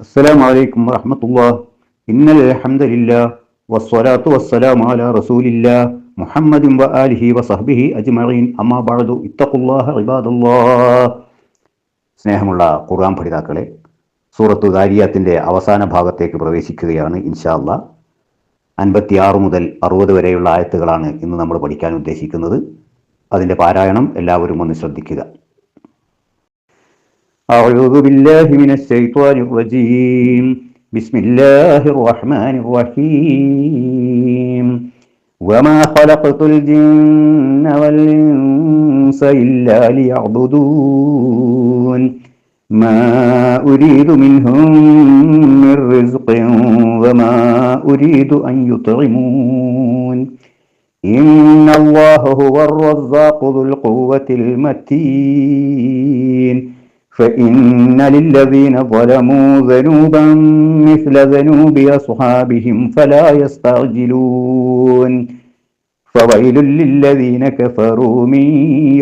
السلام عليكم ورحمة الله. إن الحمد لله والصلاة والسلام على رسول الله محمد وآله وصحبه أجمعين. أما بعد اتقوا الله عباد الله. സ്നേഹമുള്ള ഖുർആൻ പഠിതാക്കളെ, സൂറത്തു ദാരിയാത്തിൻ്റെ അവസാന ഭാഗത്തേക്ക് പ്രവേശിക്കുകയാണ് ഇൻഷാ അല്ലാഹ്. 56 മുതൽ 60 വരെയുള്ള ആയത്തുകളാണ് ഇന്ന് നമ്മൾ പഠിക്കാൻ ഉദ്ദേശിക്കുന്നത്. അതിൻ്റെ പാരായണം എല്ലാവരും ഒന്ന് ശ്രദ്ധിക്കുക. أعوذ بالله من الشيطان الرجيم. بسم الله الرحمن الرحيم. وما خلقت الجن والإنس إلا ليعبدون ما أريد منهم من رزق وما أريد أن يطعمون إن الله هو الرزاق ذو القوة المتين فإن للذين ظلموا ذنوبا مثل ذنوب أصحابهم فلا يستعجلون فويل للذين كفروا من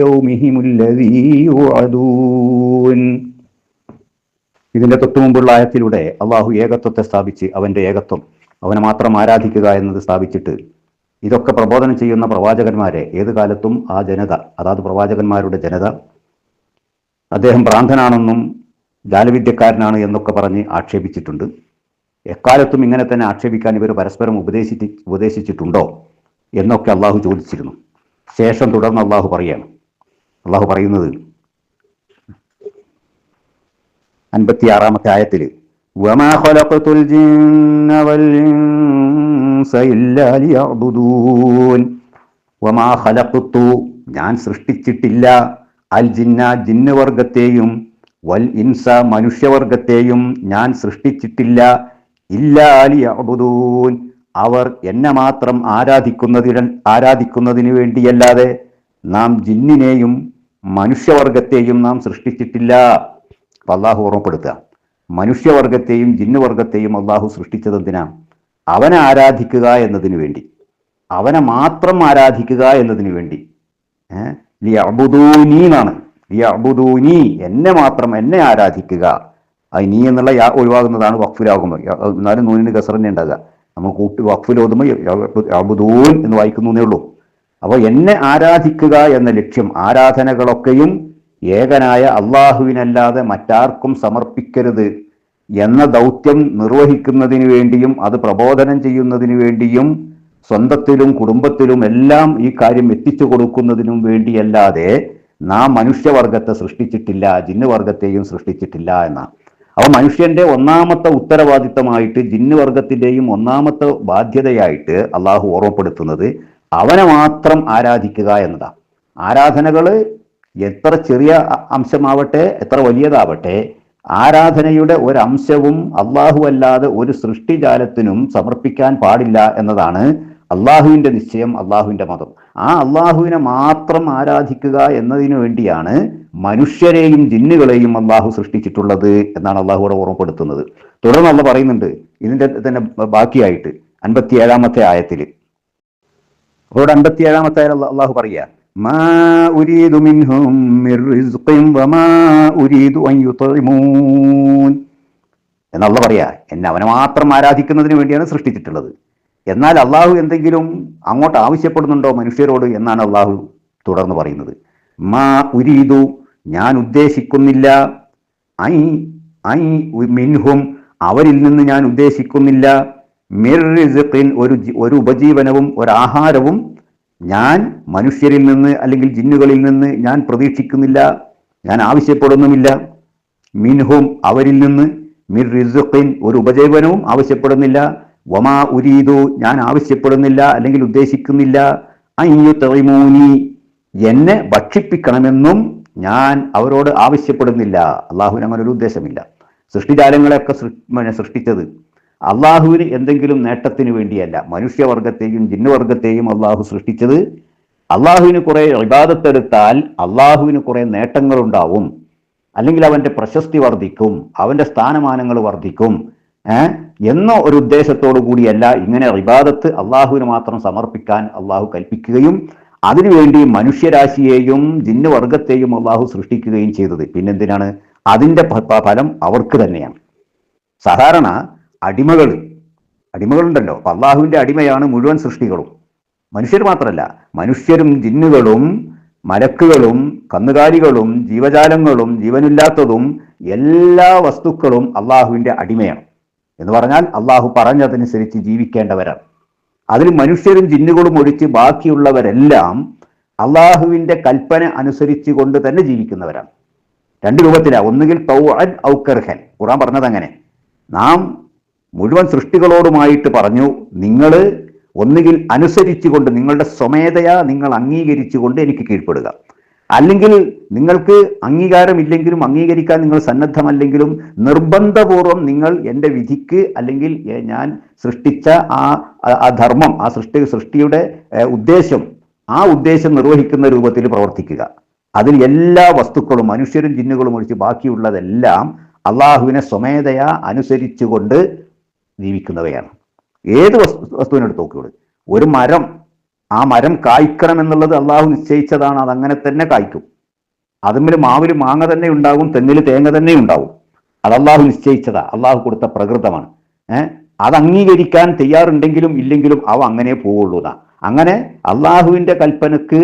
يومهم الذي يوعدون. ഇതിന്റെ തൊട്ടു മുമ്പുള്ള ആയത്തിലൂടെ അള്ളാഹു ഏകത്വത്തെ സ്ഥാപിച്ച് അവന്റെ ഏകത്വം, അവനെ മാത്രം ആരാധിക്കുക എന്നത് സ്ഥാപിച്ചിട്ട് ഇതൊക്കെ പ്രബോധനം ചെയ്യുന്ന പ്രവാചകന്മാരെ ഏത് കാലത്തും ആ ജനത, അതാത് പ്രവാചകന്മാരുടെ ജനത അദ്ദേഹം ഭ്രാന്തനാണെന്നും ജാലവിദ്യക്കാരനാണ് എന്നൊക്കെ പറഞ്ഞ് ആക്ഷേപിച്ചിട്ടുണ്ട്. എക്കാലത്തും ഇങ്ങനെ തന്നെ ആക്ഷേപിക്കാൻ ഇവർ പരസ്പരം ഉപദേശിച്ചിട്ടുണ്ടോ എന്നൊക്കെ അള്ളാഹു ചോദിച്ചിരുന്നു. ശേഷം തുടർന്ന് അള്ളാഹു പറയുന്നത് 56-ാമത്തെ ആയത്തിൽ വമാ ഖലഖതുൽ ജിന്ന വൽ ഇൻസ ഇല്ലാ ലിയഅ്ബുദൂൻ. വമാ ഖലഖതു, ഞാൻ സൃഷ്ടിച്ചിട്ടില്ല, അൽ ജിന്ന, ജിന്നുവർഗത്തെയും, വൽ ഇൻസ, മനുഷ്യവർഗത്തെയും ഞാൻ സൃഷ്ടിച്ചിട്ടില്ല, ഇല്ലാ ലിയഅ്ബുദൂൻ, അവർ എന്നെ മാത്രം ആരാധിക്കുന്നതിന് വേണ്ടിയല്ലാതെ നാം ജിന്നിനെയും മനുഷ്യവർഗത്തെയും നാം സൃഷ്ടിച്ചിട്ടില്ല. അള്ളാഹു ഓർമ്മപ്പെടുത്തുക, മനുഷ്യവർഗത്തെയും ജിന്നുവർഗത്തെയും അള്ളാഹു സൃഷ്ടിച്ചതെന്തിനാ? അവനെ ആരാധിക്കുക എന്നതിന് വേണ്ടി, അവനെ മാത്രം ആരാധിക്കുക എന്നതിന് വേണ്ടി. ലിയഅ്ബുദൂനി എന്നാണ്. ലിയഅ്ബുദൂനി, എന്നെ മാത്രം, എന്നെ ആരാധിക്കുക. അത് നീ എന്നുള്ള യാ ഒഴിവാകുന്നതാണ് വഖഫിലാകുമ്പോൾ. എന്നാലും നൂനിന് കസർ തന്നെ ഉണ്ടാകുക. നമ്മൾ വഖഫിൽ ഓതുമ്പോൾ അബ്ദൂൻ എന്ന് വായിക്കുന്നേ ഉള്ളൂ. അപ്പോൾ എന്നെ ആരാധിക്കുക എന്ന ലക്ഷ്യം, ആരാധനകളൊക്കെയും ഏകനായ അള്ളാഹുവിനല്ലാതെ മറ്റാർക്കും സമർപ്പിക്കരുത് എന്ന ദൗത്യം നിർവഹിക്കുന്നതിന് വേണ്ടിയും അത് പ്രബോധനം ചെയ്യുന്നതിന് വേണ്ടിയും സ്വന്തത്തിലും കുടുംബത്തിലും എല്ലാം ഈ കാര്യം എത്തിച്ചു കൊടുക്കുന്നതിനും വേണ്ടിയല്ലാതെ നാം മനുഷ്യവർഗത്തെ സൃഷ്ടിച്ചിട്ടില്ല, ജിന്നുവർഗത്തെയും സൃഷ്ടിച്ചിട്ടില്ല എന്നാണ്. അപ്പോൾ മനുഷ്യന്റെ ഒന്നാമത്തെ ഉത്തരവാദിത്തമായിട്ട്, ജിന്നുവർഗത്തിന്റെയും ഒന്നാമത്തെ ബാധ്യതയായിട്ട് അള്ളാഹു ഓർമ്മപ്പെടുത്തുന്നത് അവനെ മാത്രം ആരാധിക്കുക എന്നതാണ്. ആരാധനകൾ എത്ര ചെറിയ അംശമാവട്ടെ, എത്ര വലിയതാവട്ടെ, ആരാധനയുടെ ഒരംശവും അള്ളാഹു അല്ലാതെ ഒരു സൃഷ്ടിജാലത്തിനും സമർപ്പിക്കാൻ പാടില്ല എന്നതാണ് അള്ളാഹുവിൻ്റെ നിശ്ചയം, അള്ളാഹുവിൻ്റെ മതം. ആ അള്ളാഹുവിനെ മാത്രം ആരാധിക്കുക എന്നതിനു വേണ്ടിയാണ് മനുഷ്യരെയും ജിന്നുകളെയും അള്ളാഹു സൃഷ്ടിച്ചിട്ടുള്ളത് എന്നാണ് അള്ളാഹുവിടെ ഓർമ്മപ്പെടുത്തുന്നത്. തുടർന്ന് അള്ളാഹു പറയുന്നുണ്ട് ഇതിൻ്റെ തന്നെ ബാക്കിയായിട്ട് 57-ാമത്തെ ആയത്തിൽ. അവരോട് 57-ാമത്തെ ആയ അള്ളാഹു പറയുക, മാ ഉരീദു മിൻഹും മിർ റിസ്ഖിൻ വമാ ഉരീദു അൻ യുത്ഇമൂൻ എന്നല്ല പറയാ. എന്നെ അവനെ മാത്രം ആരാധിക്കുന്നതിന് വേണ്ടിയാണ് സൃഷ്ടിച്ചിട്ടുള്ളത്. എന്നാൽ അള്ളാഹു എന്തെങ്കിലും അങ്ങോട്ട് ആവശ്യപ്പെടുന്നുണ്ടോ മനുഷ്യരോട് എന്നാണ് അള്ളാഹു തുടർന്ന് പറയുന്നത്. മാ ഉരീദു, ഞാൻ ഉദ്ദേശിക്കുന്നില്ല, ഐ മിൻഹും, അവരിൽ നിന്ന് ഞാൻ ഉദ്ദേശിക്കുന്നില്ല, മിർ റിസ്ഖിൻ, ഒരു ഉപജീവനവും ഒരാഹാരവും ഞാൻ മനുഷ്യരിൽ നിന്ന് അല്ലെങ്കിൽ ജിന്നുകളിൽ നിന്ന് ഞാൻ പ്രതീക്ഷിക്കുന്നില്ല, ഞാൻ ആവശ്യപ്പെടുന്നുമില്ല. മിൻഹും, അവരിൽ നിന്ന്, മിർ റിസ്ഖിൻ, ഒരു ഉപജീവനവും ആവശ്യപ്പെടുന്നില്ല. വമാ ഉരീദു, ഞാൻ ആവശ്യപ്പെടുന്നില്ല അല്ലെങ്കിൽ ഉദ്ദേശിക്കുന്നില്ല, അൻ യുത്ഇമൂനി, എന്നെ ഭക്ഷിപ്പിക്കണമെന്നും ഞാൻ അവരോട് ആവശ്യപ്പെടുന്നില്ല. അള്ളാഹുവിന് അങ്ങനെ ഒരു ഉദ്ദേശമില്ല. സൃഷ്ടിജാലങ്ങളെയൊക്കെ സൃഷ്ടിച്ചത് അള്ളാഹുവിന് എന്തെങ്കിലും നേട്ടത്തിന് വേണ്ടിയല്ല. മനുഷ്യവർഗത്തെയും ജിന്നുവർഗത്തെയും അള്ളാഹു സൃഷ്ടിച്ചത് അള്ളാഹുവിന് കുറെ ഇബാദത്തെടുത്താൽ അള്ളാഹുവിന് കുറെ നേട്ടങ്ങളുണ്ടാവും, അല്ലെങ്കിൽ അവന്റെ പ്രശസ്തി വർദ്ധിക്കും, അവന്റെ സ്ഥാനമാനങ്ങൾ വർദ്ധിക്കും എന്ന ഒരു ഉദ്ദേശത്തോടു കൂടിയല്ല ഇങ്ങനെ ഇബാദത്ത് അള്ളാഹുവിന് മാത്രം സമർപ്പിക്കാൻ അള്ളാഹു കൽപ്പിക്കുകയും അതിനുവേണ്ടി മനുഷ്യരാശിയെയും ജിന്നുവർഗത്തെയും അള്ളാഹു സൃഷ്ടിക്കുകയും ചെയ്തത്. പിന്നെന്തിനാണ്? അതിൻ്റെ ഫലം അവർക്ക് തന്നെയാണ്. സാധാരണ അടിമകളുണ്ടല്ലോ. അപ്പൊ അള്ളാഹുവിന്റെ അടിമയാണ് മുഴുവൻ സൃഷ്ടികളും. മനുഷ്യർ മാത്രമല്ല, മനുഷ്യരും ജിന്നുകളും മലക്കുകളും കന്നുകാലികളും ജീവജാലങ്ങളും ജീവനില്ലാത്തതും എല്ലാ വസ്തുക്കളും അള്ളാഹുവിന്റെ അടിമയാണ്. എന്ന് പറഞ്ഞാൽ അള്ളാഹു പറഞ്ഞതനുസരിച്ച് ജീവിക്കേണ്ടവരാണ്. അതിൽ മനുഷ്യരും ജിന്നുകളും ഒഴിച്ച് ബാക്കിയുള്ളവരെല്ലാം അള്ളാഹുവിന്റെ കൽപ്പന അനുസരിച്ച് കൊണ്ട് തന്നെ ജീവിക്കുന്നവരാണ്. രണ്ട് രൂപത്തിലാണ്, ഒന്നുകിൽ തൗഅൻ ഔ കർഹൻ. ഖുർആൻ പറഞ്ഞത് അങ്ങനെ. നാം മുഴുവൻ സൃഷ്ടികളോടുമായിട്ട് പറഞ്ഞു, നിങ്ങൾ ഒന്നുകിൽ അനുസരിച്ചുകൊണ്ട് നിങ്ങളുടെ സ്വമേധയാ നിങ്ങൾ അംഗീകരിച്ചുകൊണ്ട് എനിക്ക് കീഴ്പ്പെടുക, അല്ലെങ്കിൽ നിങ്ങൾക്ക് അംഗീകാരമില്ലെങ്കിലും അംഗീകരിക്കാൻ നിങ്ങൾ സന്നദ്ധമല്ലെങ്കിലും നിർബന്ധപൂർവം നിങ്ങൾ എൻ്റെ വിധിക്ക് അല്ലെങ്കിൽ ഞാൻ സൃഷ്ടിച്ച ആ ധർമ്മം, ആ സൃഷ്ടിയുടെ ഉദ്ദേശം, ആ ഉദ്ദേശം നിർവഹിക്കുന്ന രൂപത്തിൽ പ്രവർത്തിക്കുക. അതിൽ എല്ലാ വസ്തുക്കളും മനുഷ്യരും ജിന്നുകളും ഒഴിച്ച് ബാക്കിയുള്ളതെല്ലാം അള്ളാഹുവിനെ സ്വമേധയാ അനുസരിച്ചുകൊണ്ട് ജീവിക്കുന്നവയാണ്. ഏത് വസ്തുവിനെടുത്ത് നോക്കിയോളൂ. ഒരു മരം, ആ മരം കായ്ക്കണം എന്നുള്ളത് അള്ളാഹു നിശ്ചയിച്ചതാണ്. അതങ്ങനെ തന്നെ കായ്ക്കും. അതിന്മേൽ മാവിൽ മാങ്ങ തന്നെ ഉണ്ടാകും, തെങ്ങിൽ തേങ്ങ തന്നെ ഉണ്ടാവും. അത് അള്ളാഹു നിശ്ചയിച്ചതാ, അള്ളാഹു കൊടുത്ത പ്രകൃതമാണ്. അത് അംഗീകരിക്കാൻ തയ്യാറുണ്ടെങ്കിലും ഇല്ലെങ്കിലും അവ അങ്ങനെ പോവുള്ളൂ. അങ്ങനെ അള്ളാഹുവിന്റെ കൽപ്പനക്ക്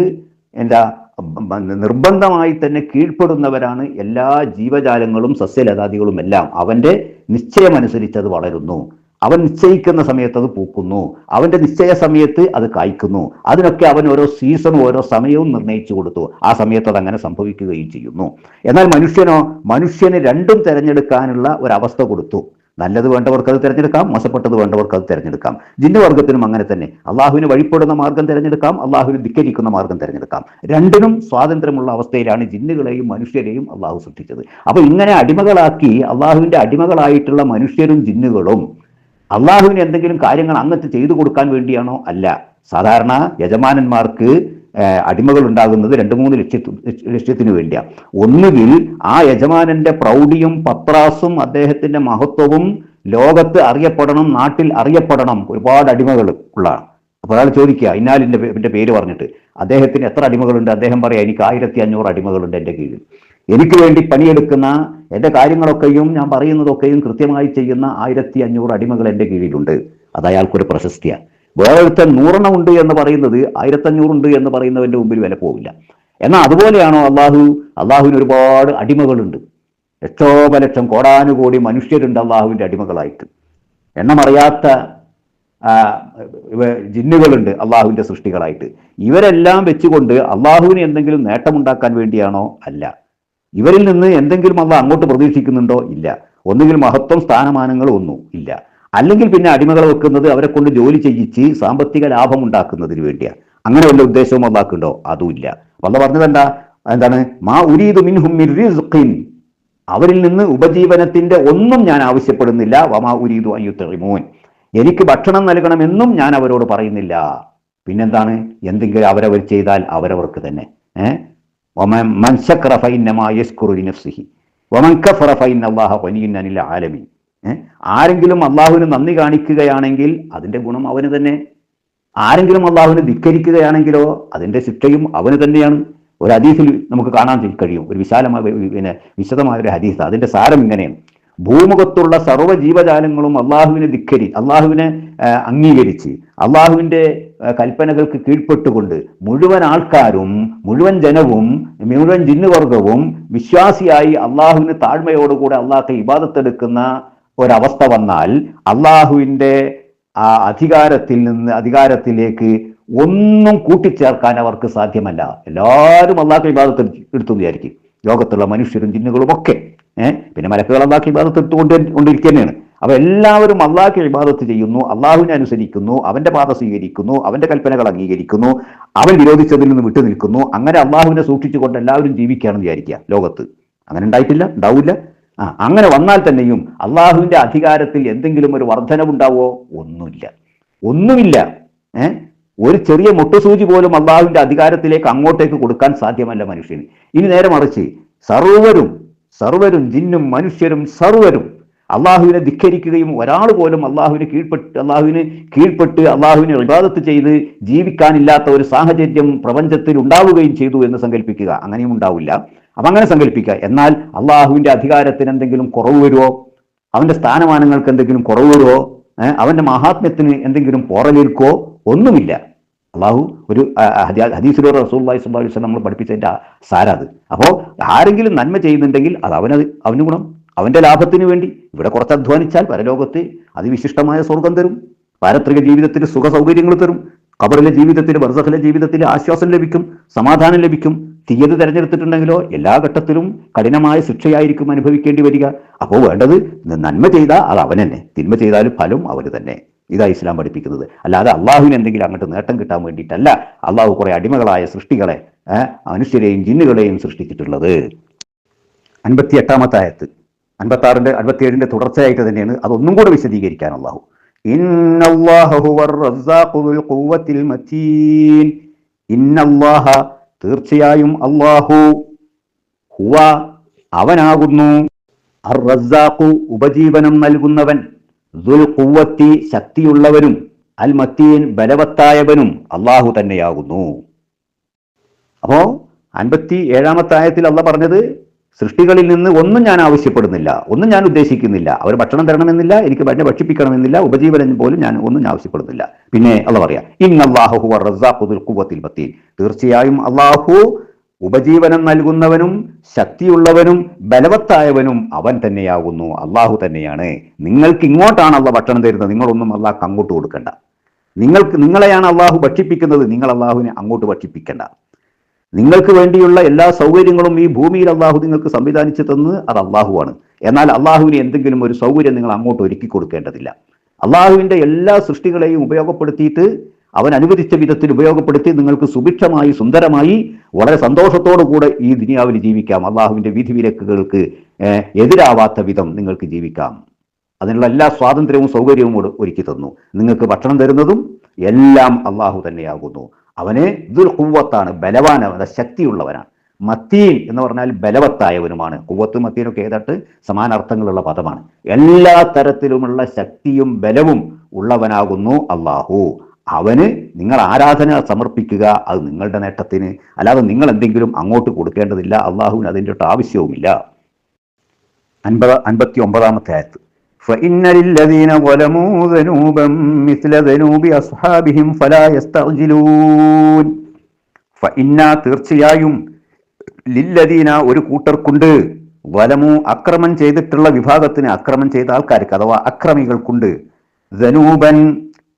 നിർബന്ധമായി തന്നെ കീഴ്പ്പെടുന്നവരാണ് എല്ലാ ജീവജാലങ്ങളും സസ്യലതാദികളും എല്ലാം. അവന്റെ നിശ്ചയമനുസരിച്ച് അത് വളരുന്നു. അവൻ നിശ്ചയിക്കുന്ന സമയത്ത് അത് പൂക്കുന്നു, അവന്റെ നിശ്ചയ സമയത്ത് അത് കായ്ക്കുന്നു. അതിനൊക്കെ അവൻ ഓരോ സീസണും ഓരോ സമയവും നിർണയിച്ചു കൊടുത്തു. ആ സമയത്ത് അത് അങ്ങനെ സംഭവിക്കുകയും ചെയ്യുന്നു. എന്നാൽ മനുഷ്യന് രണ്ടും തിരഞ്ഞെടുക്കാനുള്ള ഒരവസ്ഥ കൊടുത്തു. നല്ലത് വേണ്ടവർക്ക് അത് തിരഞ്ഞെടുക്കാം, മോശപ്പെട്ടത് വേണ്ടവർക്ക് അത് തിരഞ്ഞെടുക്കാം. ജിന്നുവർഗത്തിനും അങ്ങനെ തന്നെ. അള്ളാഹുവിന് വഴിപ്പെടുന്ന മാർഗം തിരഞ്ഞെടുക്കാം, അള്ളാഹുവിന് ധിക്കരിക്കുന്ന മാർഗം തിരഞ്ഞെടുക്കാം. രണ്ടിനും സ്വാതന്ത്ര്യമുള്ള അവസ്ഥയിലാണ് ജിന്നുകളെയും മനുഷ്യരെയും അള്ളാഹു സൃഷ്ടിച്ചത്. അപ്പൊ ഇങ്ങനെ അടിമകളാക്കി അള്ളാഹുവിന്റെ അടിമകളായിട്ടുള്ള മനുഷ്യരും ജിന്നുകളും അള്ളാഹുവിന് എന്തെങ്കിലും കാര്യങ്ങൾ അങ്ങത്ത് ചെയ്തു കൊടുക്കാൻ വേണ്ടിയാണോ? അല്ല. സാധാരണ യജമാനന്മാർക്ക് അടിമകൾ ഉണ്ടാകുന്നത് 2-3 ലക്ഷ്യത്തിന് വേണ്ടിയാണ്. ഒന്നുകിൽ ആ യജമാനന്റെ പ്രൗഢിയും പത്രാസും അദ്ദേഹത്തിന്റെ മഹത്വവും ലോകത്ത് അറിയപ്പെടണം, നാട്ടിൽ അറിയപ്പെടണം. ഒരുപാട് അടിമകൾ ഉള്ളതാണ്. അപ്പോൾ ഒരാൾ ചോദിക്കുക, ഇന്നാലിന്റെ പേര് പറഞ്ഞിട്ട് അദ്ദേഹത്തിന് എത്ര അടിമകളുണ്ട്? അദ്ദേഹം പറയാം, എനിക്ക് 1500 അടിമകളുണ്ട് എൻ്റെ കീഴിൽ. എനിക്ക് വേണ്ടി പണിയെടുക്കുന്ന, എൻ്റെ കാര്യങ്ങളൊക്കെയും ഞാൻ പറയുന്നതൊക്കെയും കൃത്യമായി ചെയ്യുന്ന 1500 അടിമകൾ എൻ്റെ കീഴിലുണ്ട്. അത് അയാൾക്കൊരു പ്രശസ്തിയാണ്. വേറൊരുത്തൻ 100 ഉണ്ട് എന്ന് പറയുന്നത് 1500 ഉണ്ട് എന്ന് പറയുന്നവന്റെ മുമ്പിൽ വില പോവില്ല. എന്നാൽ അതുപോലെയാണോ അള്ളാഹുവിന് ഒരുപാട് അടിമകളുണ്ട്. ലക്ഷോപലക്ഷം കോടാനുകോടി മനുഷ്യരുണ്ട് അള്ളാഹുവിന്റെ അടിമകളായിട്ട്. എണ്ണമറിയാത്ത ജിന്നുകളുണ്ട് അള്ളാഹുവിന്റെ സൃഷ്ടികളായിട്ട്. ഇവരെല്ലാം വെച്ചുകൊണ്ട് അള്ളാഹുവിന് എന്തെങ്കിലും നേട്ടമുണ്ടാക്കാൻ വേണ്ടിയാണോ? അല്ല. ഇവരിൽ നിന്ന് എന്തെങ്കിലും അള്ളാഹ് അങ്ങോട്ട് പ്രതീക്ഷിക്കുന്നുണ്ടോ? ഇല്ല. ഒന്നുകിൽ മഹത്വം, സ്ഥാനമാനങ്ങളും ഒന്നും ഇല്ല. അല്ലെങ്കിൽ പിന്നെ അടിമകളെ വെക്കുന്നത് അവരെ കൊണ്ട് ജോലി ചെയ്യിച്ച് സാമ്പത്തിക ലാഭം ഉണ്ടാക്കുന്നതിന് വേണ്ടിയാണ്. അങ്ങനെ വല്ല ഉദ്ദേശവും അള്ളാഹ്ക്കുണ്ടോ? അതുമില്ല. അള്ളാഹ് പറഞ്ഞത് എന്താണ്? മാ ഉരീദു മിൻഹും മിർ റിസ്ഖിൻ, അവരിൽ നിന്ന് ഉപജീവനത്തിന്റെ ഒന്നും ഞാൻ ആവശ്യപ്പെടുന്നില്ല. വമാ ഉരീദു അൻ യുത്ഇമൂൻ, എനിക്ക് ഭക്ഷണം നൽകണമെന്നും ഞാൻ അവരോട് പറയുന്നില്ല. പിന്നെന്താണ്? എന്തെങ്കിലും അവരവർ ചെയ്താൽ അവരവർക്ക് തന്നെ. വമൻ ശക്കറ ഫഇന്നമാ യശ്കുറു ലിനഫ്സിഹി വമൻ കഫറ ഫഇന്നല്ലാഹ ഗനിയ്യുൻ അനിൽ ആലമീൻ. ആരെങ്കിലും അള്ളാഹുവിന് നന്ദി കാണിക്കുകയാണെങ്കിൽ അതിന്റെ ഗുണം അവന് തന്നെ. ആരെങ്കിലും അള്ളാഹുവിനെ ധിക്കരിക്കുകയാണെങ്കിലോ അതിന്റെ ശിക്ഷയും അവന് തന്നെയാണ്. ഒരു ഹദീസിൽ നമുക്ക് കാണാൻ കഴിയും, ഒരു വിശദമായ ഒരു ഹദീസ്. അതിന്റെ സാരം ഇങ്ങനെയാണ്: ഭൂമുഖത്തുള്ള സർവ്വ ജീവജാലങ്ങളും അള്ളാഹുവിനെ അംഗീകരിച്ച് അള്ളാഹുവിന്റെ കൽപ്പനകൾക്ക് കീഴ്പ്പെട്ടുകൊണ്ട് മുഴുവൻ ആൾക്കാരും, മുഴുവൻ ജനവും, മുഴുവൻ ജിന്നുവർഗവും വിശ്വാസിയായി അള്ളാഹുവിന് താഴ്മയോടുകൂടെ അള്ളാഹ്ക്ക് ഇബാദത്തെടുക്കുന്ന ഒരവസ്ഥ വന്നാൽ അള്ളാഹുവിന്റെ ആ അധികാരത്തിലേക്ക് ഒന്നും കൂട്ടിച്ചേർക്കാൻ അവർക്ക് സാധ്യമല്ല. എല്ലാവരും അള്ളാഹ്ക്ക് ഇബാദത്ത് എടുത്തു വിചാരിക്കും, ലോകത്തുള്ള മനുഷ്യരും ജിന്നുകളും ഒക്കെ. പിന്നെ മലക്കുകൾ അള്ളാഹ്ക്ക് ഇബാദത്ത് എടുത്തുകൊണ്ടിരിക്കുന്നതാണ്. അപ്പൊ എല്ലാവരും അള്ളാഹ്ക്ക് ഇബാദത്ത് ചെയ്യുന്നു, അള്ളാഹുവിനെ അനുസരിക്കുന്നു, അവന്റെ പാത സ്വീകരിക്കുന്നു, അവന്റെ കൽപ്പനകൾ അംഗീകരിക്കുന്നു, അവൻ വിരോധിച്ചതിൽ നിന്ന് വിട്ടുനിൽക്കുന്നു. അങ്ങനെ അള്ളാഹുവിനെ സൂക്ഷിച്ചുകൊണ്ട് എല്ലാവരും ജീവിക്കുകയാണെന്ന് വിചാരിക്കുക. ലോകത്ത് അങ്ങനെ ഉണ്ടാവില്ല. അങ്ങനെ വന്നാൽ തന്നെയും അള്ളാഹുവിന്റെ അധികാരത്തിൽ എന്തെങ്കിലും ഒരു വർധനവുണ്ടാവോ? ഒന്നുമില്ല. ഒരു ചെറിയ മുട്ടുസൂചി പോലും അള്ളാഹുവിന്റെ അധികാരത്തിലേക്ക് അങ്ങോട്ടേക്ക് കൊടുക്കാൻ സാധ്യമല്ല മനുഷ്യന്. ഇനി നേരെ മറിച്ച് സർവരും ജിന്നും മനുഷ്യരും സർവരും അള്ളാഹുവിനെ ധിക്കരിക്കുകയും ഒരാൾ പോലും അള്ളാഹുവിന് കീഴ്പ്പെട്ട് അള്ളാഹുവിനെ ഇബാദത്ത് ചെയ്ത് ജീവിക്കാനില്ലാത്ത ഒരു സാഹചര്യം പ്രപഞ്ചത്തിൽ ഉണ്ടാവുകയും ചെയ്തു എന്ന് സങ്കല്പിക്കുക. അങ്ങനെയും ഉണ്ടാവില്ല. അപ്പം അങ്ങനെ സങ്കല്പിക്കുക. എന്നാൽ അള്ളാഹുവിന്റെ അധികാരത്തിന് എന്തെങ്കിലും കുറവ് വരുമോ? അവന്റെ സ്ഥാനമാനങ്ങൾക്ക് എന്തെങ്കിലും കുറവ് വരുമോ, അവന്റെ മഹാത്മ്യത്തിന് എന്തെങ്കിലും പോറലേൽക്കോ? ഒന്നുമില്ല. അള്ളാഹു ഒരു ഹദീസിലൂടെ റസൂലുള്ളാഹി സ്വല്ലല്ലാഹു അലൈഹി വസല്ലം നമ്മൾ പഠിപ്പിച്ചതിന്റെ സാരാത്. അപ്പോൾ ആരെങ്കിലും നന്മ ചെയ്യുന്നുണ്ടെങ്കിൽ അത് അവന് ഗുണം, അവന്റെ ലാഭത്തിന് വേണ്ടി. ഇവിടെ കുറച്ച് അധ്വാനിച്ചാൽ പരലോകത്ത് അതിവിശിഷ്ടമായ സ്വർഗം തരും, പാരത്രിക ജീവിതത്തിൽ സുഖ സൗകര്യങ്ങൾ തരും, ഖബറിലെ ജീവിതത്തിൽ ബർസഖിലെ ജീവിതത്തിൽ ആശ്വാസം ലഭിക്കും, സമാധാനം ലഭിക്കും. തീയതി തെരഞ്ഞെടുത്തിട്ടുണ്ടെങ്കിലോ എല്ലാ ഘട്ടത്തിലും കഠിനമായ ശിക്ഷയായിരിക്കും അനുഭവിക്കേണ്ടി വരിക. അപ്പോൾ വേണ്ടത് നന്മ ചെയ്താൽ അത് അവൻ തന്നെ, തിന്മ ചെയ്താലും ഫലം അവന് തന്നെ. ഇതാ ഇസ്ലാം പഠിപ്പിക്കുന്നത്. അല്ലാതെ അള്ളാഹുവിന് എന്തെങ്കിലും അങ്ങോട്ട് നേട്ടം കിട്ടാൻ വേണ്ടിയിട്ടല്ല അള്ളാഹു കുറെ അടിമകളായ സൃഷ്ടികളെ, മനുഷ്യരെയും ജിന്നുകളെയും സൃഷ്ടിച്ചിട്ടുള്ളത്. 58-ാമത്തെ ആയത്ത് 57-ന്റെ തുടർച്ചയായിട്ട് തന്നെയാണ്. അതൊന്നും കൂടെ വിശദീകരിക്കാൻ അള്ളാഹു തീർച്ചയായും അള്ളാഹു ഹുവ അവനാകുന്നു, അർ റസ്സാഖു ഉപജീവനം നൽകുന്നവൻ, ദുൽ ഖുവ്വത്തി ശക്തിയുള്ളവനും, അൽ മത്തീൻ ബലവത്തായവനും അള്ളാഹു തന്നെയാകുന്നു. അപ്പോ 57-ാമത്തെ ആയത്തിൽ അള്ളാഹ് പറഞ്ഞത് സൃഷ്ടികളിൽ നിന്ന് ഒന്നും ഞാൻ ആവശ്യപ്പെടുന്നില്ല, ഒന്നും ഞാൻ ഉദ്ദേശിക്കുന്നില്ല. അവർ ഭക്ഷണം തരണമെന്നില്ല, എനിക്ക് എന്നെ ഭക്ഷിപ്പിക്കണമെന്നില്ല, ഉപജീവനം പോലും ഞാൻ ഒന്നും ആവശ്യപ്പെടുന്നില്ല. പിന്നെ അള്ളാഹ് പറയാ ഇന്നല്ലാഹു ഹുവ റസ്സാഖു ദുൽ ഖുവ്വത്തിൽ മത്തീൻ, തീർച്ചയായും അള്ളാഹു ഉപജീവനം നൽകുന്നവനും ശക്തിയുള്ളവനും ബലവത്തായവനും അവൻ തന്നെയാകുന്നു, അള്ളാഹു തന്നെയാണ്. നിങ്ങൾക്ക് ഇങ്ങോട്ടാണ് അള്ളാഹ് ഭക്ഷണം തരുന്നത്, നിങ്ങളൊന്നും അള്ളാഹ്ക്ക് അങ്ങോട്ട് കൊടുക്കണ്ട. നിങ്ങളെയാണ് അള്ളാഹു ഭക്ഷിപ്പിക്കുന്നത്, നിങ്ങൾ അള്ളാഹുവിനെ അങ്ങോട്ട് ഭക്ഷിപ്പിക്കണ്ട. നിങ്ങൾക്ക് വേണ്ടിയുള്ള എല്ലാ സൗകര്യങ്ങളും ഈ ഭൂമിയിൽ അള്ളാഹു നിങ്ങൾക്ക് സംവിധാനിച്ചു തന്ന് അത് അള്ളാഹുവാണ്. എന്നാൽ അള്ളാഹുവിന് എന്തെങ്കിലും ഒരു സൗകര്യം നിങ്ങൾ അങ്ങോട്ട് ഒരുക്കി കൊടുക്കേണ്ടതില്ല. അള്ളാഹുവിന്റെ എല്ലാ സൃഷ്ടികളെയും ഉപയോഗപ്പെടുത്തിയിട്ട് അവൻ അനുവദിച്ച വിധത്തിൽ ഉപയോഗപ്പെടുത്തി നിങ്ങൾക്ക് സുഭിക്ഷമായി സുന്ദരമായി വളരെ സന്തോഷത്തോടു കൂടെ ഈ ദുനിയാവിൽ ജീവിക്കാം. അള്ളാഹുവിന്റെ വിധിവിലക്കുകൾക്ക് എതിരാവാത്ത വിധം നിങ്ങൾക്ക് ജീവിക്കാം. അതിനുള്ള എല്ലാ സ്വാതന്ത്ര്യവും സൗകര്യവും ഒരുക്കി തന്നു. നിങ്ങൾക്ക് ഭക്ഷണം തരുന്നതും എല്ലാം അള്ളാഹു തന്നെയാകുന്നു. അവന് ദുൽ ഖുവ്വത്താണ്, ബലവാനവൻ, ശക്തിയുള്ളവനാണ്. മത്തീൻ എന്ന് പറഞ്ഞാൽ ബലവത്തായവനുമാണ്. ഖുവ്വത്ത് മത്തീനൊക്കെ ഏതാട്ട് സമാനാർത്ഥങ്ങളുള്ള പദമാണ്. എല്ലാ തരത്തിലുമുള്ള ശക്തിയും ബലവും ഉള്ളവനാകുന്നു അള്ളാഹു. അവന് നിങ്ങൾ ആരാധന സമർപ്പിക്കുക, അത് നിങ്ങളുടെ നേട്ടത്തിന്, അല്ലാതെ നിങ്ങൾ എന്തെങ്കിലും അങ്ങോട്ട് കൊടുക്കേണ്ടതില്ല. അള്ളാഹുവിന് അതിൻ്റെ ആവശ്യവുമില്ല. 59-ാമത്തെ ആയത്ത് فإن للذين ظلموا ذنوبا مثل ذنوب أصحابهم فلا يستعجلون. فإن തീർച്ചയായും ലില്ലദീന ഒരു കൂട്ടർക്കുണ്ട്, വലമു അക്രമം ചെയ്തിട്ടുള്ള വിഭാഗത്തിന്, അക്രമം ചെയ്ത ആൾക്കാർക്ക് അഥവാ അക്രമികൾക്കുണ്ട്, ദനൂബൻ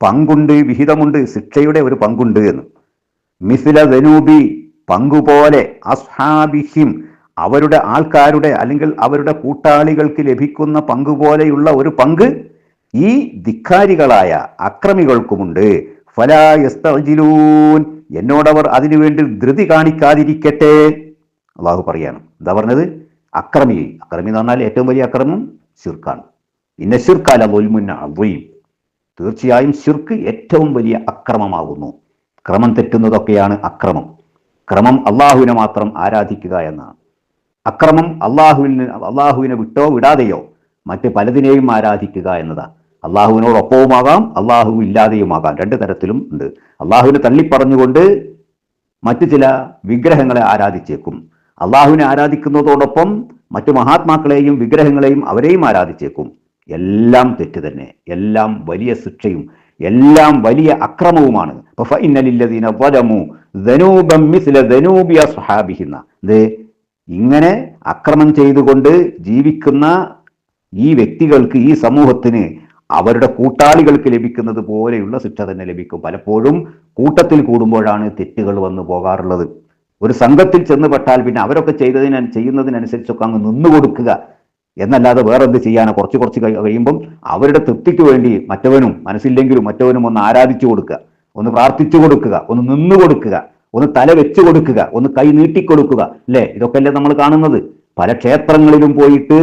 പങ്കുണ്ട്, വിഹിതമുണ്ട്, ശിക്ഷയുടെ ഒരു പങ്കുണ്ട് എന്ന്. മിസ്ല ദനൂബി പങ്കുപോലെ, അസ്ഹാബിഹിം അവരുടെ ആൾക്കാരുടെ അല്ലെങ്കിൽ അവരുടെ കൂട്ടാളികൾക്ക് ലഭിക്കുന്ന പങ്കുപോലെയുള്ള ഒരു പങ്ക് ഈ ധിക്കാരികളായ അക്രമികൾക്കുമുണ്ട്. ഫലാ യസ്തഅ്ജിലൂൻ, എന്നോടവർ അതിനുവേണ്ടി ധൃതി കാണിക്കാതിരിക്കട്ടെ. അള്ളാഹു പറയാണ്. എന്താ പറഞ്ഞത്? അക്രമി എന്ന് പറഞ്ഞാൽ ഏറ്റവും വലിയ അക്രമം ശിർക്കാണ്. ഇന്ന ശിർക ലദുൽമുൻ അദീം, തീർച്ചയായും ശിർക്ക് ഏറ്റവും വലിയ അക്രമമാകുന്നു. ക്രമം തെറ്റുന്നതൊക്കെയാണ് അക്രമം. ക്രമം അള്ളാഹുവിനെ മാത്രം ആരാധിക്കുക എന്നാണ്. അക്രമം അള്ളാഹുവിനെ വിട്ടോ വിടാതെയോ മറ്റ് പലതിനെയും ആരാധിക്കുക എന്നതാണ്. അള്ളാഹുവിനോടൊപ്പവുമാകാം, അള്ളാഹു ഇല്ലാതെയുമാകാം, രണ്ട് തരത്തിലും ഉണ്ട്. അള്ളാഹുവിനെ തള്ളിപ്പറഞ്ഞുകൊണ്ട് മറ്റു ചില വിഗ്രഹങ്ങളെ ആരാധിച്ചേക്കും. അള്ളാഹുവിനെ ആരാധിക്കുന്നതോടൊപ്പം മറ്റു മഹാത്മാക്കളെയും വിഗ്രഹങ്ങളെയും അവരെയും ആരാധിച്ചേക്കും. എല്ലാം തെറ്റ് തന്നെ, എല്ലാം വലിയ ശിക്ഷയും എല്ലാം വലിയ അക്രമവുമാണ്. ഇങ്ങനെ അക്രമം ചെയ്തുകൊണ്ട് ജീവിക്കുന്ന ഈ വ്യക്തികൾക്ക്, ഈ സമൂഹത്തിന് അവരുടെ കൂട്ടാളികൾക്ക് ലഭിക്കുന്നത് പോലെയുള്ള ശിക്ഷ തന്നെ ലഭിക്കും. പലപ്പോഴും കൂട്ടത്തിൽ കൂടുമ്പോഴാണ് തെറ്റുകൾ വന്നു പോകാറുള്ളത്. ഒരു സംഘത്തിൽ ചെന്നുപെട്ടാൽ പിന്നെ അവരൊക്കെ ചെയ്യുന്നതിനനുസരിച്ചൊക്കെ അങ്ങ് നിന്നുകൊടുക്കുക എന്നല്ലാതെ വേറെന്ത് ചെയ്യാനോ? കുറച്ച് കഴിയുമ്പം അവരുടെ തൃപ്തിക്ക് വേണ്ടി മറ്റവനും മനസ്സില്ലെങ്കിലും മറ്റവനും ഒന്ന് ആരാധിച്ചു കൊടുക്കുക, ഒന്ന് പ്രാർത്ഥിച്ചു കൊടുക്കുക, ഒന്ന് നിന്നു കൊടുക്കുക, ഒന്ന് തല വെച്ചു കൊടുക്കുക, ഒന്ന് കൈ നീട്ടിക്കൊടുക്കുക, അല്ലേ? ഇതൊക്കെ അല്ലേ നമ്മൾ കാണുന്നത്. പല ക്ഷേത്രങ്ങളിലും പോയിട്ട്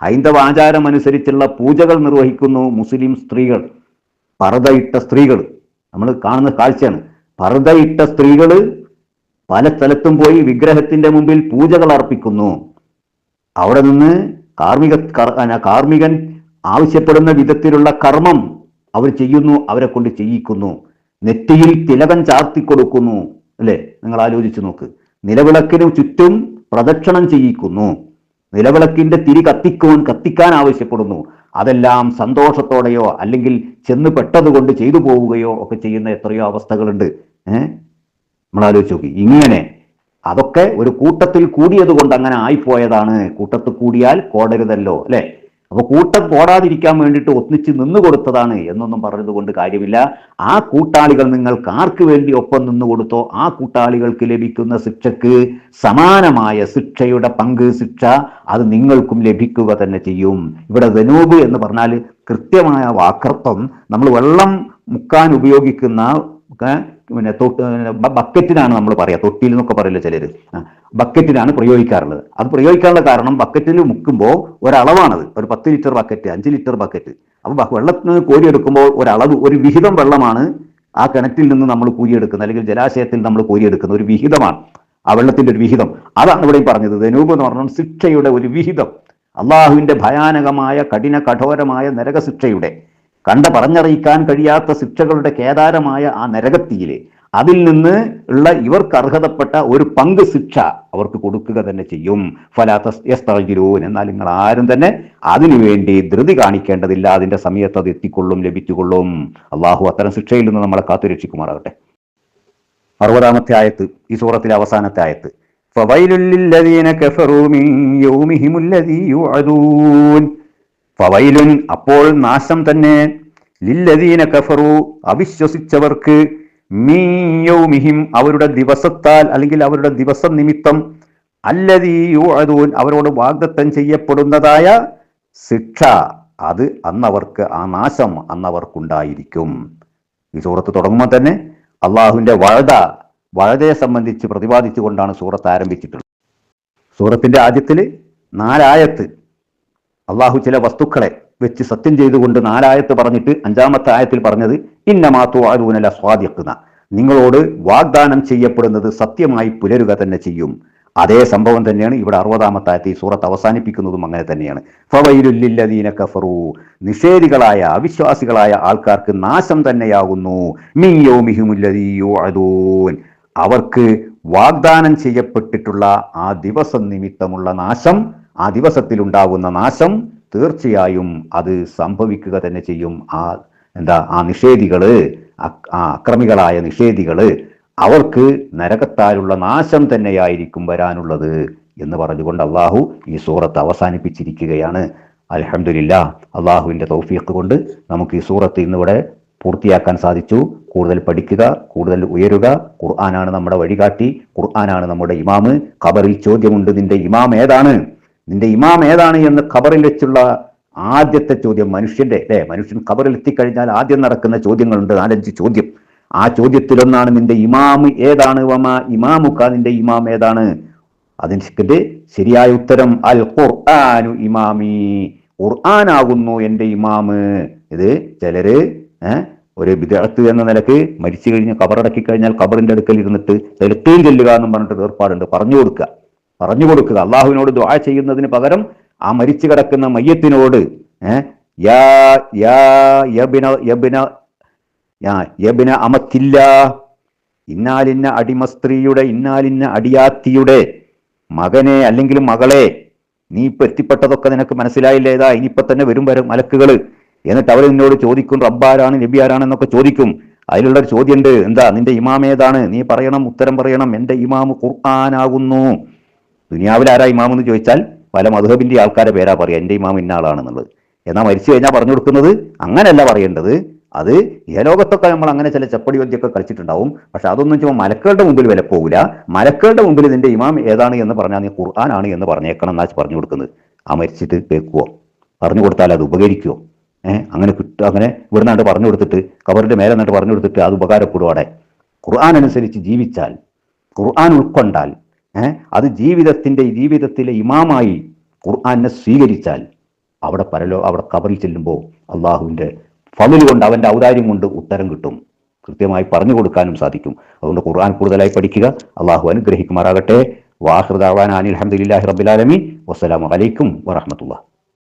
ഹൈന്ദവ ആചാരം അനുസരിച്ചുള്ള പൂജകൾ നിർവഹിക്കുന്നു മുസ്ലിം സ്ത്രീകൾ, പർദ്ദയിട്ട സ്ത്രീകൾ. നമ്മൾ കാണുന്ന കാഴ്ചയാണ്. പർദ്ദയിട്ട സ്ത്രീകൾ പല സ്ഥലത്തും പോയി വിഗ്രഹത്തിന്റെ മുമ്പിൽ പൂജകൾ അർപ്പിക്കുന്നു. അവിടെ നിന്ന് കാർമികൻ ആവശ്യപ്പെടുന്ന വിധത്തിലുള്ള കർമ്മം അവർ ചെയ്യുന്നു, അവരെ കൊണ്ട് ചെയ്യിക്കുന്നു. നെറ്റിയിൽ തിലകം ചാർത്തിക്കൊടുക്കുന്നു, അല്ലേ? നിങ്ങൾ ആലോചിച്ച് നോക്ക്. നിലവിളക്കിന് ചുറ്റും പ്രദക്ഷിണം ചെയ്യിക്കുന്നു. നിലവിളക്കിന്റെ തിരി കത്തിക്കാൻ ആവശ്യപ്പെടുന്നു. അതെല്ലാം സന്തോഷത്തോടെയോ അല്ലെങ്കിൽ ചെന്ന് പെട്ടതുകൊണ്ട് ചെയ്തു പോവുകയോ ഒക്കെ ചെയ്യുന്ന എത്രയോ അവസ്ഥകളുണ്ട്. നമ്മൾ ആലോചിച്ച് നോക്കി. ഇങ്ങനെ അതൊക്കെ ഒരു കൂട്ടത്തിൽ കൂടിയത് കൊണ്ട് അങ്ങനെ ആയിപ്പോയതാണ്. കൂട്ടത്തിൽ കൂടിയാൽ കോടരുതല്ലോ, അല്ലെ? അപ്പൊ കൂട്ടം കോടാതിരിക്കാൻ വേണ്ടിയിട്ട് ഒന്നിച്ച് നിന്നു കൊടുത്തതാണ് എന്നൊന്നും പറഞ്ഞത് കൊണ്ട് കാര്യമില്ല. ആ കൂട്ടാളികൾ നിങ്ങൾക്ക് ആർക്ക് വേണ്ടി ഒപ്പം നിന്നു കൊടുത്തോ ആ കൂട്ടാളികൾക്ക് ലഭിക്കുന്ന ശിക്ഷക്ക് സമാനമായ ശിക്ഷയുടെ ശിക്ഷ അത് നിങ്ങൾക്കും ലഭിക്കുക തന്നെ ചെയ്യും. ഇവിടെ ദനൂബ് എന്ന് പറഞ്ഞാൽ കൃത്യമായ വാക്കർത്ഥം നമ്മൾ വെള്ളം മുക്കാൻ ഉപയോഗിക്കുന്ന പിന്നെ ബക്കറ്റിനാണ് നമ്മൾ പറയാ, തൊട്ടിയിൽ എന്നൊക്കെ പറയില്ല ചിലര്, ബക്കറ്റിനാണ് പ്രയോഗിക്കാറുള്ളത്. അത് പ്രയോഗിക്കാനുള്ള കാരണം ബക്കറ്റിൽ മുക്കുമ്പോൾ ഒരളവാണത്, ഒരു 10 ലിറ്റർ ബക്കറ്റ്, 5 ലിറ്റർ ബക്കറ്റ്. അപ്പൊ വെള്ളത്തിന് കോരിയെടുക്കുമ്പോൾ ഒരളവ്, ഒരു വിഹിതം വെള്ളമാണ് ആ കിണറ്റിൽ നിന്ന് നമ്മൾ കോരിയെടുക്കുന്നത്, അല്ലെങ്കിൽ ജലാശയത്തിൽ നമ്മൾ കോരിയെടുക്കുന്ന ഒരു വിഹിതമാണ്, ആ വെള്ളത്തിന്റെ ഒരു വിഹിതം. അതാണ് ഇവിടെയും പറഞ്ഞത്. ദനൂബ് എന്ന് പറഞ്ഞാൽ ശിക്ഷയുടെ ഒരു വിഹിതം, അള്ളാഹുവിന്റെ ഭയാനകമായ കഠോരമായ നരകശിക്ഷയുടെ, പറഞ്ഞറിയിക്കാൻ കഴിയാത്ത ശിക്ഷകളുടെ കേദാരമായ ആ നരകത്തിയിലെ അതിൽ നിന്ന് ഉള്ള ഇവർക്ക് അർഹതപ്പെട്ട ഒരു ശിക്ഷ അവർക്ക് കൊടുക്കുക തന്നെ ചെയ്യും. ഫലാത്തസ്തഅ്ജിലൂൻ, എന്നാൽ നിങ്ങൾ ആരും തന്നെ അതിനുവേണ്ടി ധൃതി കാണിക്കേണ്ടതില്ല, അതിന്റെ സമയത്ത് അത് എത്തിക്കൊള്ളും, ലഭിച്ചുകൊള്ളും. അള്ളാഹു അത്തരം ശിക്ഷയിൽ നിന്ന് നമ്മളെ കാത്തുരക്ഷിക്കുമാറാകട്ടെ. 60-ാമത്തെ ആയത്ത്, ഈ സൂറത്തിലെ അവസാനത്തെ ആയത്ത്. ഫവൈലുൽ ലില്ലദീന കഫറൂ മിൻ യൗമിഹിമുല്ലദീ യുഅദൂൻ. ഫവൈലുൻ, അപ്പോൾ നാശം തന്നെ, ലില്ലദീന കഫറു, അവിശ്വസിച്ചവർക്ക്, മിൻ യൗമിഹിം, അവരുടെ ദിവസത്താൽ അല്ലെങ്കിൽ അവരുടെ ദിവസം നിമിത്തം, അല്ലദീ യുഅദൂൻ, അവരോട് വാഗ്ദത്തം ചെയ്യപ്പെടുന്നതായ ശിക്ഷ, അത് അന്നവർക്ക്, ആ നാശം അന്നവർക്കുണ്ടായിരിക്കും. ഈ സൂറത്ത് തുടങ്ങുമ്പോൾ തന്നെ അള്ളാഹുവിന്റെ വഴതയെ സംബന്ധിച്ച് പ്രതിപാദിച്ചുകൊണ്ടാണ് സൂറത്ത് ആരംഭിച്ചിട്ടുള്ളത്. സൂറത്തിന്റെ ആദ്യത്തിൽ 4 ആയത്ത് അള്ളാഹു ചില വസ്തുക്കളെ വെച്ച് സത്യം ചെയ്തുകൊണ്ട് 4 ആയത്ത് പറഞ്ഞിട്ട് 5-ാമത്തെ ആയത്തിൽ പറഞ്ഞത് ഇന്നമാ തുഅദൂന ലസ്വാദിഖ്ന, നിങ്ങളോട് വാഗ്ദാനം ചെയ്യപ്പെടുന്നത് സത്യമായി പുലരുക തന്നെ ചെയ്യും. അതേ സംഭവം തന്നെയാണ് ഇവിടെ 60-ാമത്തെ ആയത്ത് ഈ സൂറത്ത് അവസാനിപ്പിക്കുന്നതും അങ്ങനെ തന്നെയാണ്. ഫവൈലുൽ ലില്ലദീന കഫറു, നിഷേധികളായ അവിശ്വാസികളായ ആൾക്കാർക്ക് നാശം തന്നെയാകുന്നു. മിൻ യൗമിഹിമുല്ലദീ യുഅദൂൻ, അവർക്ക് വാഗ്ദാനം ചെയ്യപ്പെട്ടിട്ടുള്ള ആ ദിവസം നിമിത്തമുള്ള നാശം, ആ ദിവസത്തിലുണ്ടാകുന്ന നാശം തീർച്ചയായും അത് സംഭവിക്കുക തന്നെ ചെയ്യും. ആ നിഷേധികള്, ആ അക്രമികളായ നിഷേധികള്, അവർക്ക് നരകത്താലുള്ള നാശം തന്നെയായിരിക്കും വരാനുള്ളത് എന്ന് പറഞ്ഞുകൊണ്ട് അള്ളാഹു ഈ സൂറത്ത് അവസാനിപ്പിച്ചിരിക്കുകയാണ്. അൽഹംദുലില്ലാഹ്, അള്ളാഹുവിന്റെ തൗഫീഖ് കൊണ്ട് നമുക്ക് ഈ സൂറത്ത് ഇന്നിവിടെ പൂർത്തിയാക്കാൻ സാധിച്ചു. കൂടുതൽ പഠിക്കുക, കൂടുതൽ ഉയരുക. ഖുർആനാണ് നമ്മുടെ വഴികാട്ടി, ഖുർആനാണ് നമ്മുടെ ഇമാമ്. ഖബറിൽ ചോദ്യമുണ്ട്, നിന്റെ ഇമാം ഏതാണ്, നിന്റെ ഇമാം ഏതാണ് എന്ന് ഖബറിൽ വെച്ചുള്ള ആദ്യത്തെ ചോദ്യം മനുഷ്യന്റെ, മനുഷ്യൻ ഖബറിൽ എത്തിക്കഴിഞ്ഞാൽ ആദ്യം നടക്കുന്ന ചോദ്യങ്ങളുണ്ട്, 4-5 ചോദ്യം. ആ ചോദ്യത്തിലൊന്നാണ് നിന്റെ ഇമാം ഏതാണ്, വമാ ഇമാമുക, നിന്റെ ഇമാം ഏതാണ്. അതിന്റെ ശരിയായ ഉത്തരം അൽ ഖുർആനു ഇമാമി, ഖുർആനാകുന്നു എന്റെ ഇമാമ്. ഇത് ചിലര് ഒരു ബിദ്അത്ത് എന്ന നിലക്ക് മരിച്ചു കഴിഞ്ഞ് ഖബറടക്കി കഴിഞ്ഞാൽ ഖബറിന്റെ അടുക്കൽ ഇരുന്നിട്ട് തെളിത്തേം ചെല്ലുക എന്നും പറഞ്ഞിട്ട് ഏർപ്പാടുണ്ട്. പറഞ്ഞു കൊടുക്കുക. അള്ളാഹുവിനോട് ദുആ ചെയ്യുന്നതിന് പകരം ആ മരിച്ചു കിടക്കുന്ന മയ്യത്തിനോട് യബ്ന അമത്തില്ല, ഇന്നാലിന്ന അടിമ സ്ത്രീയുടെ, ഇന്നാലിന്ന അടിയാത്തിയുടെ മകനെ അല്ലെങ്കിൽ മകളെ, നീ ഇപ്പൊ എത്തിപ്പെട്ടതൊക്കെ നിനക്ക് മനസ്സിലായില്ലേതാ, ഇനിയിപ്പൊ തന്നെ വരും മലക്കുകള്. എന്നിട്ട് അവർ നിന്നോട് ചോദിക്കും റബ്ബാരാണ് നബി ആരാണെന്നൊക്കെ ചോദിക്കും. അതിലുള്ളൊരു ചോദ്യമുണ്ട്, എന്താ നിന്റെ ഇമാം ഏതാണ്, നീ പറയണം, ഉത്തരം പറയണം. എന്റെ ഇമാം ഖുർആനാകുന്നു. ദുനിയാവിൽ ആരാ ഇമാം എന്ന് ചോദിച്ചാൽ പല മദ്ഹബിന്റെ ആൾക്കാരെ പേരാ പറയാ, എന്റെ ഇമാം ഇന്ന ആളാണെന്നുള്ളത്. എന്നാൽ മരിച്ചു കഴിഞ്ഞാൽ പറഞ്ഞു കൊടുക്കുന്നത് അങ്ങനെയല്ല പറയേണ്ടത്. അത് ഇഹലോകത്തൊക്കെ നമ്മൾ അങ്ങനെ ചില ചപ്പടി വദ്യൊക്കെ കളിച്ചിട്ടുണ്ടാവും. പക്ഷെ അതൊന്നും ചുമ്മാ മലക്കളുടെ മുമ്പിൽ വില പോകില്ല. മലക്കളുടെ മുമ്പിൽ നിന്റെ ഇമാം ഏതാണ് എന്ന് പറഞ്ഞാൽ നീ ഖുർആനാണ് എന്ന് പറഞ്ഞേക്കണം എന്നാ പറഞ്ഞു കൊടുക്കുന്നത്. ആ മരിച്ചിട്ട് കേൾക്കുവോ, പറഞ്ഞു കൊടുത്താൽ അത് ഉപകരിക്കുവോ? അങ്ങനെ അങ്ങനെ ഇവിടുന്നാണ്ട് പറഞ്ഞു കൊടുത്തിട്ട് ഖബറിന്റെ മേലെ നിന്നിട്ട് പറഞ്ഞു കൊടുത്തിട്ട് അത് ഉപകാരപ്പെടുവാടെ. ഖുർആൻ അനുസരിച്ച് ജീവിച്ചാൽ, ഖുർആൻ ഉൾക്കൊണ്ടാൽ, അത് ജീവിതത്തിലെ ഇമാമായി ഖുർആനെ സ്വീകരിച്ചാൽ അവിടെ ഖബറിൽ ചെല്ലുമ്പോൾ അള്ളാഹുവിന്റെ ഫള് കൊണ്ട്, അവന്റെ ഔദാര്യം കൊണ്ട് ഉത്തരം കിട്ടും. കൃത്യമായി പറഞ്ഞു കൊടുക്കാനും സാധിക്കും. അതുകൊണ്ട് ഖുർആൻ കൂടുതലായി പഠിക്കുക. അള്ളാഹു അനുഗ്രഹിക്കുമാറാകട്ടെ. വാഹിർ ദഅവാനാ അനിൽ ഹംദുലില്ലാഹി റബ്ബിൽ ആലമീൻ. വസ്സലാമു അലൈക്കും വറഹ്മത്തുള്ളാഹി.